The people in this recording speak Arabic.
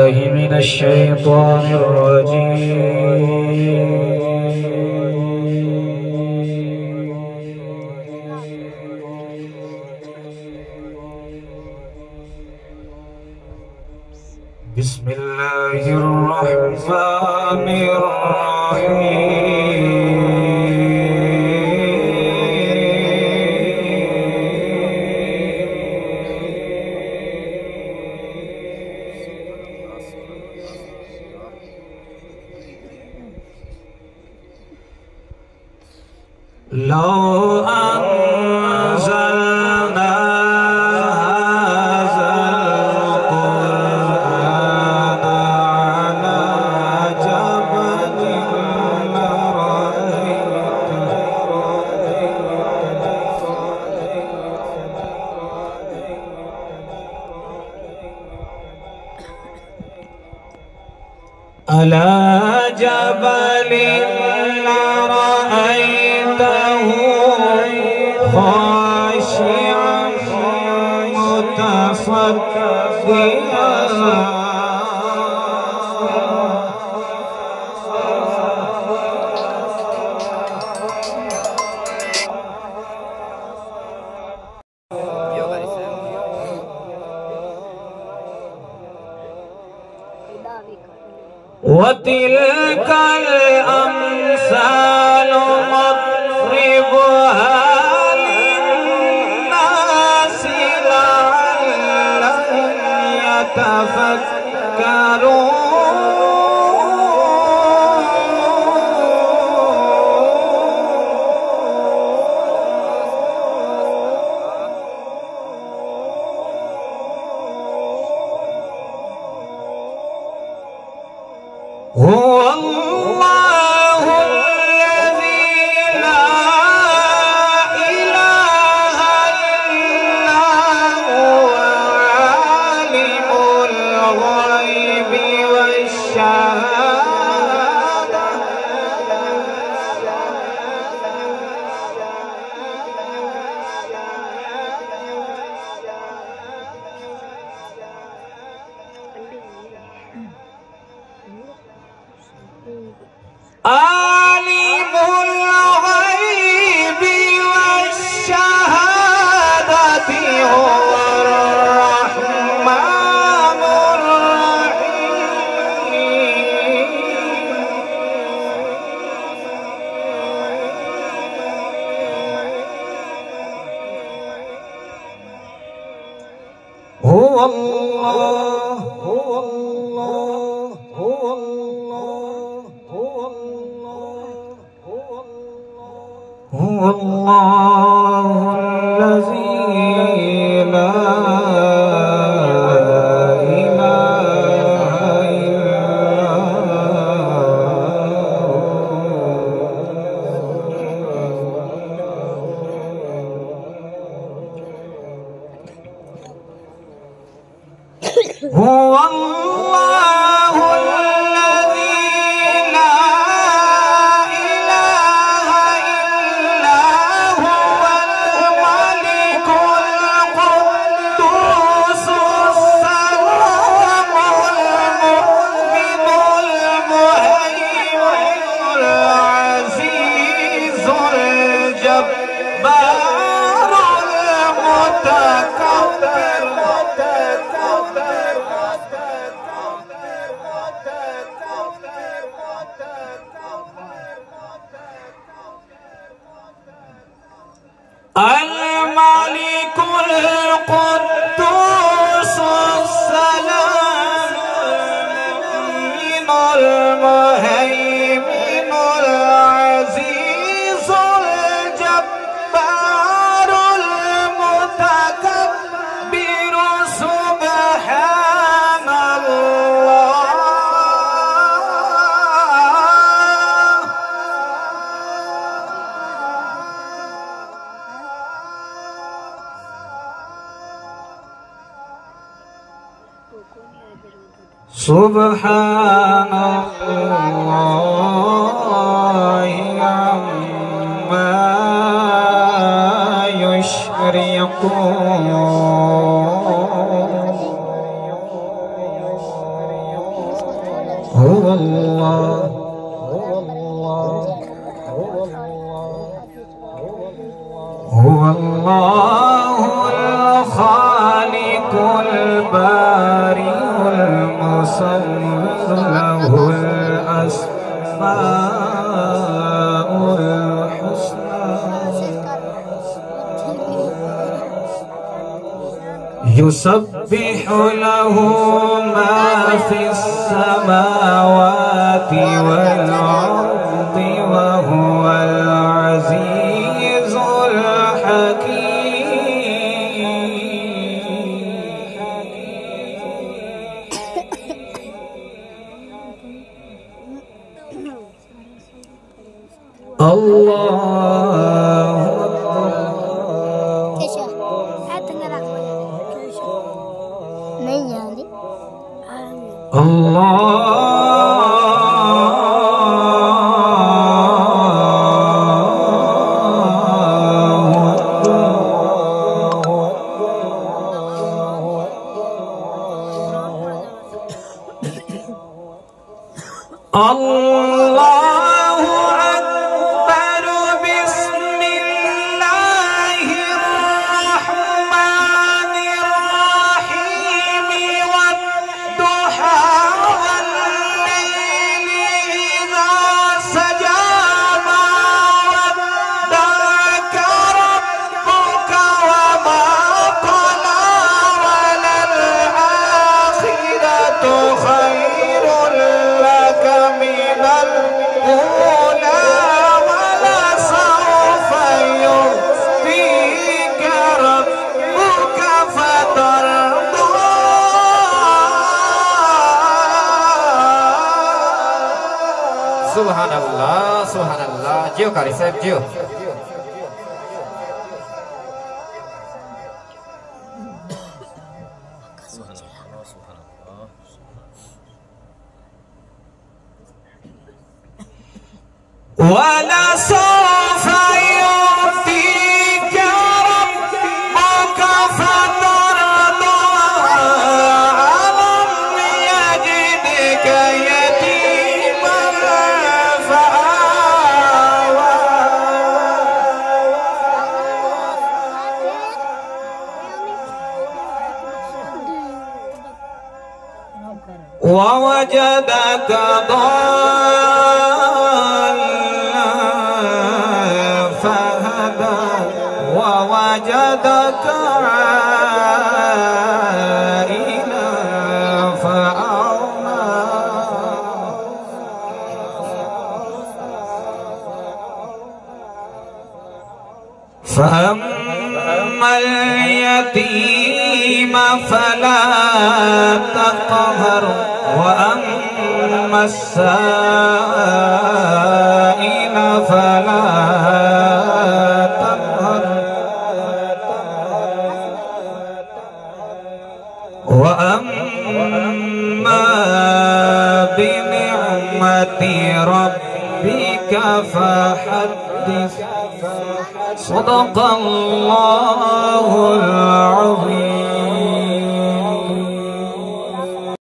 من الشيطان الرجيم. بسم الله الرحمن الرحيم. لو أنزلنا هذا القرآن على جبل لرأيته خاشعا متصدعا وتلك الأمثال نضربها للناس لعلهم يتفكرون. هو الله الذي لا إله إلا هو عالم الغيب والشهادة. عالم الغيب والشهادة هو الرحمن الرحيم. هو الله هو الله هو الله هو الله الذي لا إله إلا هو الله الذي لا إله إلا هو الملك القدوس السلام المؤمن المهيمن العزيز الجبار المتكبر. الملك القدوس السلام المهيمن العزيز الجبار المتكبر سبحان الله. سبحان الله عما يشركون. هو الله هو الله الخالق البارئ المصور له الأسماء الحسنى يسبح له ما في السماوات والأرض وهو العزيز الحكيم الله الله أكبر بسم الله الرحمن الرحيم والضحى والليل إذا سجى ما ودعك ربك وما قلى وللآخرة خير لك من الأولى ولسوف يعطيك ربك فترضى Subhanallah, subhanallah. Jiu kali saya jiu. ولسوف يعطيك ربك فترضى ألم يجدك يتيما فآوى ووجدك ضالا فهدى ووجدك عائلا فأغنى فأما اليتيم فلا تقهر وأما السائل فلا تنهر وأما بنعمة ربك فحدث صدق الله العظيم.